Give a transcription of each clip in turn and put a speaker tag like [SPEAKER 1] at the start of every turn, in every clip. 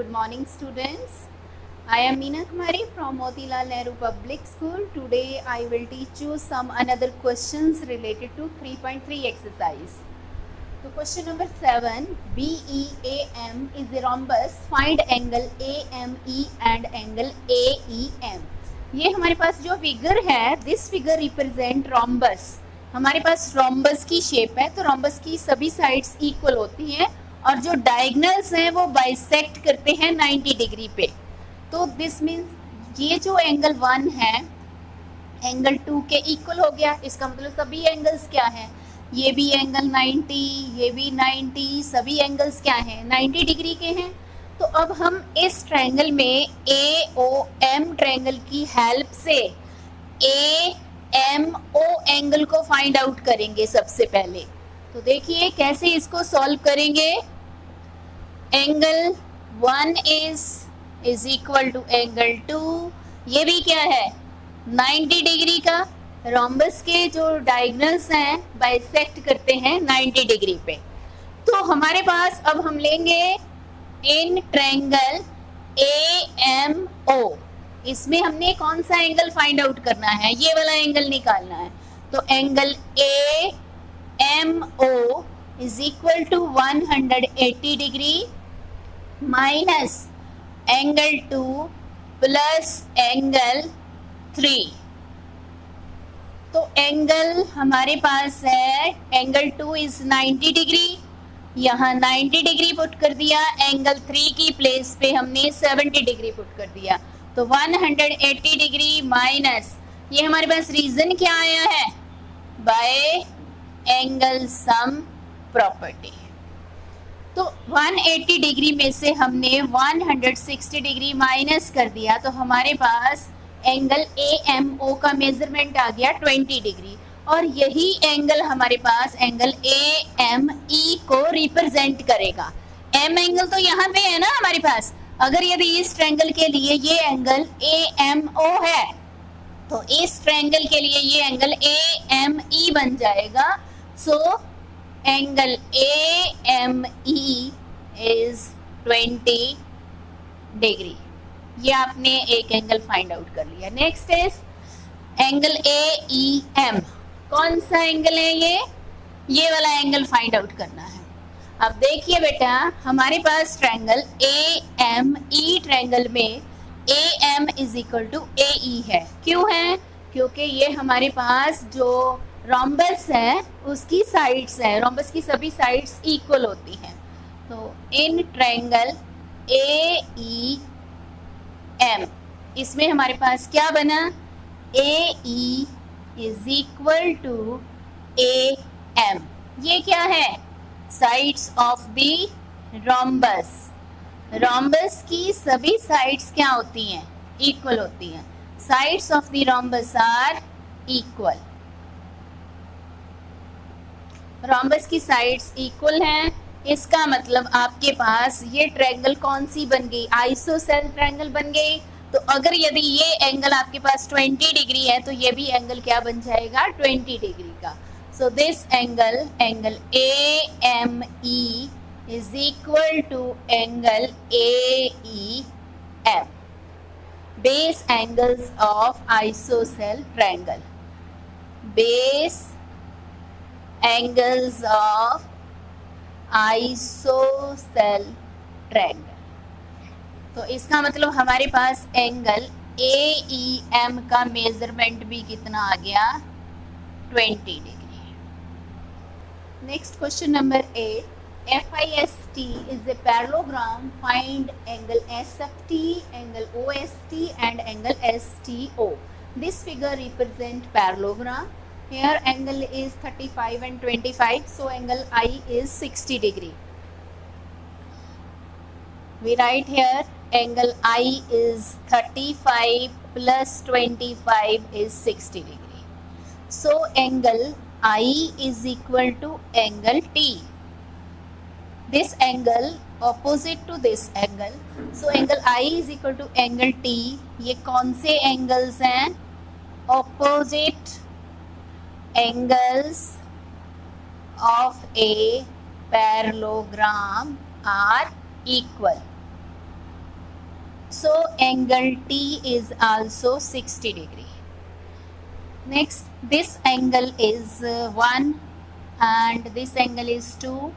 [SPEAKER 1] Good morning, students. I am Meena Kumari from Motilal Nehru Public School. Today I will teach you some another questions related to 3.3 exercise. So question number 7, BEAM is a rhombus. Find angle AME and angle AEM. ये हमारे पास जो figure है, this figure represent rhombus. हमारे पास rhombus की shape है, तो rhombus की सभी साइड्स इक्वल होती हैं और जो डायगनल्स हैं वो बाइसेक्ट करते हैं 90 डिग्री पे. तो दिस मीन्स ये जो एंगल 1 है एंगल 2 के इक्वल हो गया. इसका मतलब सभी एंगल्स क्या हैं, ये भी एंगल 90, ये भी 90, सभी एंगल्स क्या हैं 90 डिग्री के हैं. तो अब हम इस ट्रायंगल में AOM ट्रायंगल की हेल्प से AMO एंगल को फाइंड आउट करेंगे सबसे पहले. तो देखिए कैसे इसको सॉल्व करेंगे. Angle 1 is equal to angle 2. ये भी क्या है 90 डिग्री का. रोम्बस के जो डायगनल्स हैं बाइसेक्ट करते हैं 90 डिग्री पे. तो हमारे पास अब हम लेंगे इन ट्रायंगल AMO. इसमें हमने कौन सा एंगल फाइंड आउट करना है, ये वाला एंगल निकालना है. तो angle AMO is equal to 180 degree minus angle 2 plus angle 3. तो एंगल हमारे पास है एंगल 2 इज 90 डिग्री, यहाँ 90 डिग्री पुट कर दिया. एंगल 3 की प्लेस पे हमने 70 डिग्री पुट कर दिया. तो 180 डिग्री माइनस ये हमारे पास रीजन क्या आया है, बाय एंगल सम प्रॉपर्टी. तो 180 डिग्री में से हमने 160 डिग्री माइनस कर दिया, तो हमारे पास एंगल AMO का मेजरमेंट आ गया 20 डिग्री. और यही एंगल हमारे पास एंगल AME को रिप्रेजेंट करेगा. M एंगल तो यहाँ पे है ना हमारे पास. अगर यदि इस ट्रायंगल के लिए ये एंगल AMO है तो इस ट्रायंगल के लिए ये एंगल AME बन जाएगा. So angle AME is 20 degree. ये आपने एक एंगल फाइंड आउट कर लिया. Next is angle AEM. कौन सा एंगल है ये वाला एंगल फाइंड आउट करना है. अब देखिए बेटा हमारे पास ट्रायंगल AME ट्रायंगल में AM is equal to AE है. क्यों है, क्योंकि ये हमारे पास जो रोम्बस है उसकी साइड्स है, रोम्बस की सभी साइड्स इक्वल होती हैं. तो इन ट्रायंगल AEM इसमें हमारे पास क्या बना, AE is equal to AM. ये क्या है, sides of the rhombus. Rhombus की सभी साइड्स क्या होती हैं, इक्वल होती हैं. Sides of the rhombus are equal. Rhombus की साइड्स इक्वल हैं. इसका मतलब आपके पास ये ट्रायंगल कौन सी बन गई, आइसोसेल ट्रायंगल बन गई. तो अगर यदि ये एंगल आपके पास 20 डिग्री है तो ये भी एंगल क्या बन जाएगा 20 डिग्री का. So this angle AME is equal to angle AEM. Base angles of isosceles triangle. Base angles of isosceles triangle. तो इसका मतलब हमारे पास एंगल AEM का मेजरमेंट भी कितना आ गया 20 degree. Next question number 8. FIST is a parallelogram. Find angle SFT, angle OST and angle STO. This figure represent parallelogram. Here angle is 35 and 25. So angle I is 60 degree. We write here angle I is 35 plus 25 is 60 degree. So angle I is equal to angle T. This angle opposite to this angle. So angle I is equal to angle T. ये कौन से angles हैं, opposite angles of a parallelogram are equal. So angle T is also 60 degree. Next, this angle is 1 and this angle is 2.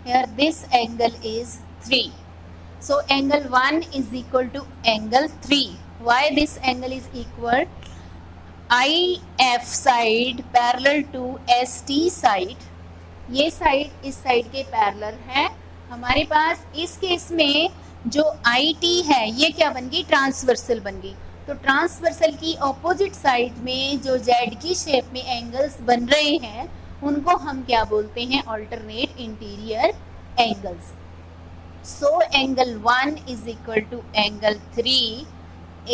[SPEAKER 1] Here this angle is 3. So angle 1 is equal to angle 3. Why this angle is equal? IF side parallel to ST side. ये side इस side के parallel है. हमारे पास इस case में जो IT है ये क्या बन गई? ट्रांसवर्सल बन गई. तो ट्रांसवर्सल की ऑपोजिट साइड में जो Z की शेप में एंगल्स बन रहे हैं उनको हम क्या बोलते हैं? Alternate interior angles. So angle 1 is equal to angle 3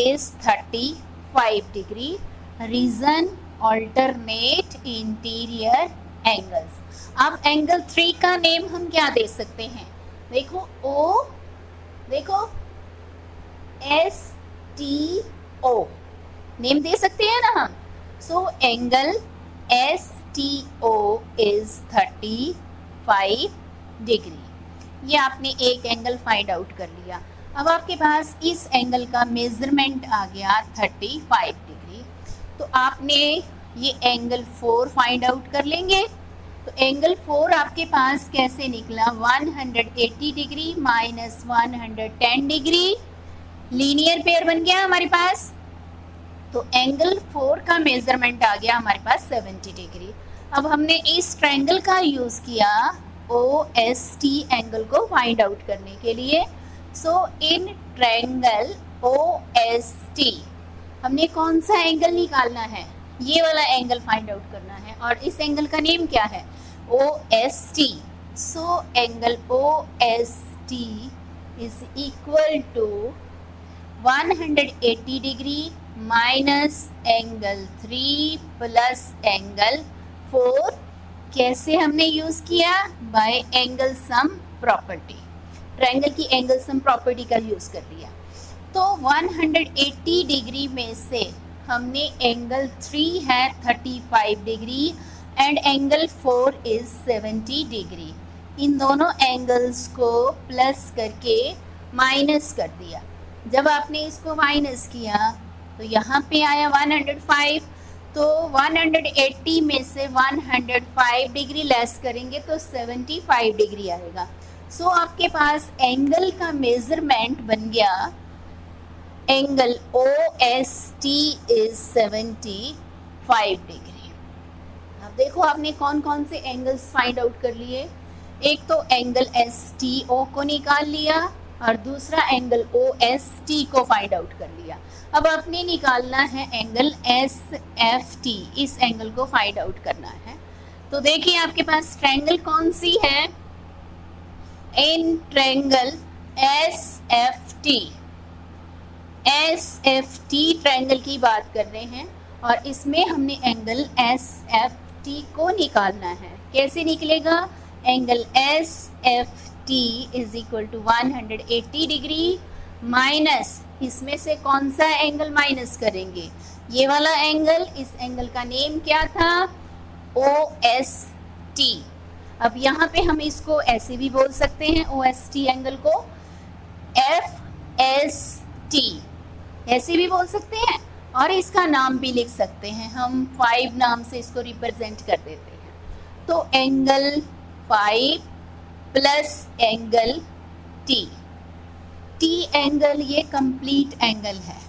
[SPEAKER 1] is 35 degree. Reason alternate interior angles. अब एंगल 3 का नेम हम क्या दे सकते हैं? देखो O, देखो STO नेम दे सकते हैं ना हम. So angle STO is 35 degree. ये आपने एक एंगल फाइंड आउट कर लिया. अब आपके पास इस एंगल का मेजरमेंट आ गया 35 डिग्री. तो आपने ये एंगल 4 फाइंड आउट कर लेंगे. तो एंगल 4 आपके पास कैसे निकला? 180 degree minus 110 degree. Linear pair बन गया हमारे पास. तो एंगल 4 का मेजरमेंट आ गया हमारे पास 70 डिग्री. अब हमने इस ट्रायंगल का यूज किया OST एंगल को फाइंड आउट करने के लिए. सो इन ट्रायंगल OST हमने कौन सा एंगल निकालना है? ये वाला एंगल फाइंड आउट करना है. और इस एंगल का नेम क्या है? OST. So angle OST is equal to 180 degree minus angle 3 plus angle 4. कैसे हमने यूज किया? By angle sum property. Triangle की एंगल सम प्रॉपर्टी का यूज कर लिया. तो 180 डिग्री में से हमने एंगल 3 है 35 degree and angle 4 is 70 degree. इन दोनों एंगल्स को प्लस करके माइनस कर दिया. जब आपने इसको माइनस किया तो यहाँ पे आया 105. तो 180 में से 105 डिग्री लेस करेंगे तो 75 डिग्री आएगा. सो आपके पास एंगल का मेजरमेंट बन गया. Angle OST is 75 degree. अब देखो आपने कौन कौन से एंगल्स फाइंड आउट कर लिए. एक तो एंगल STO को निकाल लिया और दूसरा एंगल OST को फाइंड आउट कर लिया. अब आपने निकालना है एंगल SFT. इस एंगल को फाइंड आउट करना है. तो देखिए आपके पास ट्रायंगल कौन सी है? इन ट्रायंगल SFT ट्रायंगल की बात कर रहे हैं और इसमें हमने एंगल SFT को निकालना है. कैसे निकलेगा? Angle SFT is equal to 180 degree minus इसमें से कौन सा एंगल माइनस करेंगे? ये वाला एंगल. इस एंगल का नेम क्या था? OST. अब यहाँ पे हम इसको ऐसे भी बोल सकते हैं OST एंगल को FST ऐसे भी बोल सकते हैं और इसका नाम भी लिख सकते हैं. हम 5 नाम से इसको रिप्रेजेंट कर देते हैं. तो angle 5 plus angle T angle ये कंप्लीट एंगल है.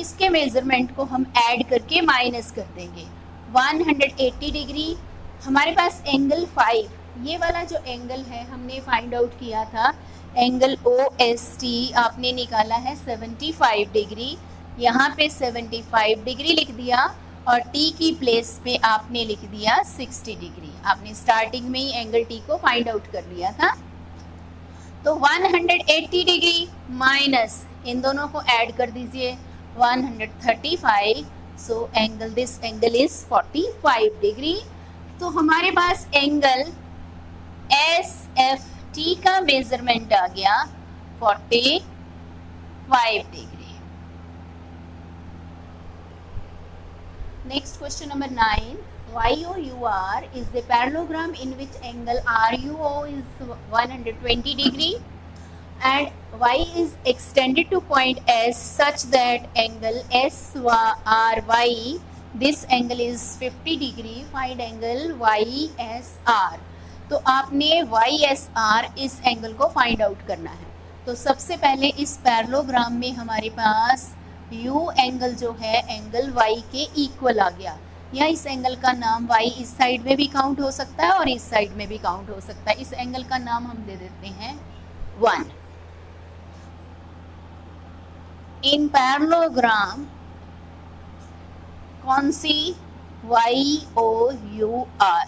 [SPEAKER 1] इसके मेजरमेंट को हम ऐड करके माइनस कर देंगे. 180 डिग्री हमारे पास एंगल 5 ये वाला जो एंगल है हमने फाइंड आउट किया था. एंगल OST आपने निकाला है 75 डिग्री. यहाँ पे 75 डिग्री लिख दिया और T की प्लेस पे आपने लिख दिया 60 डिग्री. आपने स्टार्टिंग में ही एंगल T को फाइंड आउट कर लिया था. तो 180 डिग्री माइनस इन दोनों को ऐड कर दीजिए 135. So angle this angle is 45 degree. तो हमारे पास एंगल SFT का मेजरमेंट आ गया 45 degree. Next question number 9. YOUR is a parallelogram in which angle RUO is 120 degree. and y is extended to point S such that angle SRY, this angle is 50 degree, find angle YSR. तो आपने YSR इस angle को find out करना है। तो सबसे पहले इस पैरेललोग्राम में हमारे पास U एंगल जो है एंगल Y के इक्वल आ गया, या इस एंगल का नाम y इस साइड में भी काउंट हो सकता है और इस साइड में भी काउंट हो सकता है। इस एंगल का नाम हम दे देते हैं 1। इन पैरेललोग्राम कौन सी YOUR,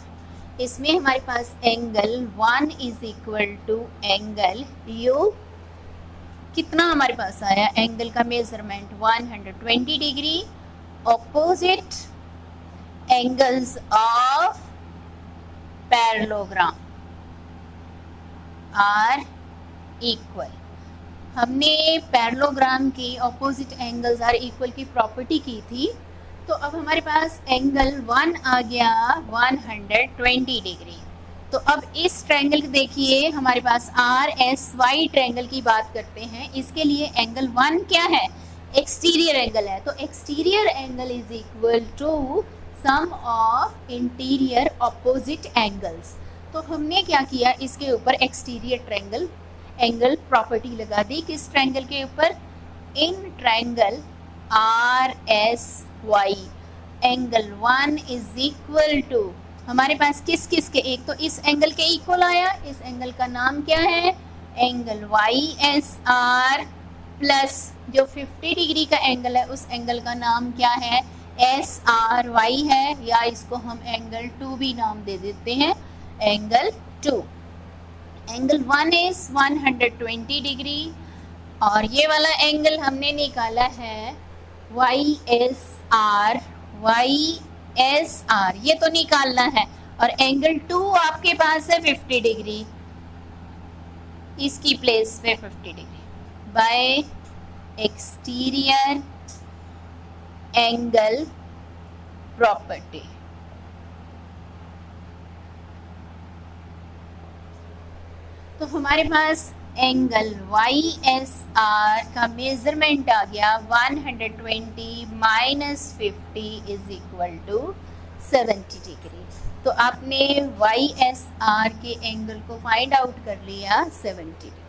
[SPEAKER 1] इसमें हमारे पास angle 1 is equal to angle U, कितना हमारे पास आया एंगल का measurement 120 degree. Opposite angles of parallelogram are equal. हमने पैरेललोग्राम की ऑपोजिट एंगल्स आर इक्वल की प्रॉपर्टी की थी, तो अब हमारे पास एंगल 1 आ गया 120 डिग्री। तो अब इस ट्रायंगल देखिए, हमारे पास RSY ट्रायंगल की बात करते हैं, इसके लिए एंगल 1 क्या है, एक्सटीरियर एंगल है। तो exterior angle is equal to sum of interior opposite angles. तो हमने क्या किया, इसके ऊपर एक्सटीरियर ट्रायंगल एंगल प्रॉपर्टी लगा दी। किस ट्रायंगल के ऊपर, in triangle RSY angle 1 is equal to हमारे पास किस किस के, एक तो इस एंगल के इक्वल आया, इस एंगल का नाम क्या है एंगल YSR, प्लस जो 50 डिग्री का एंगल है उस एंगल का नाम क्या है SRY है, या इसको हम एंगल 2 भी नाम दे देते हैं एंगल 2। एंगल 1 इज 120 डिग्री और ये वाला एंगल हमने निकाला है YSR, ये तो निकालना है, और एंगल 2 आपके पास है 50 डिग्री, इसकी प्लेस पे 50 degree by exterior angle property. तो हमारे पास एंगल YSR का मेजरमेंट आ गया 120 माइनस 50 इज इक्वल टू 70 डिग्री। तो आपने YSR के एंगल को फाइंड आउट कर लिया 70 डिग्री।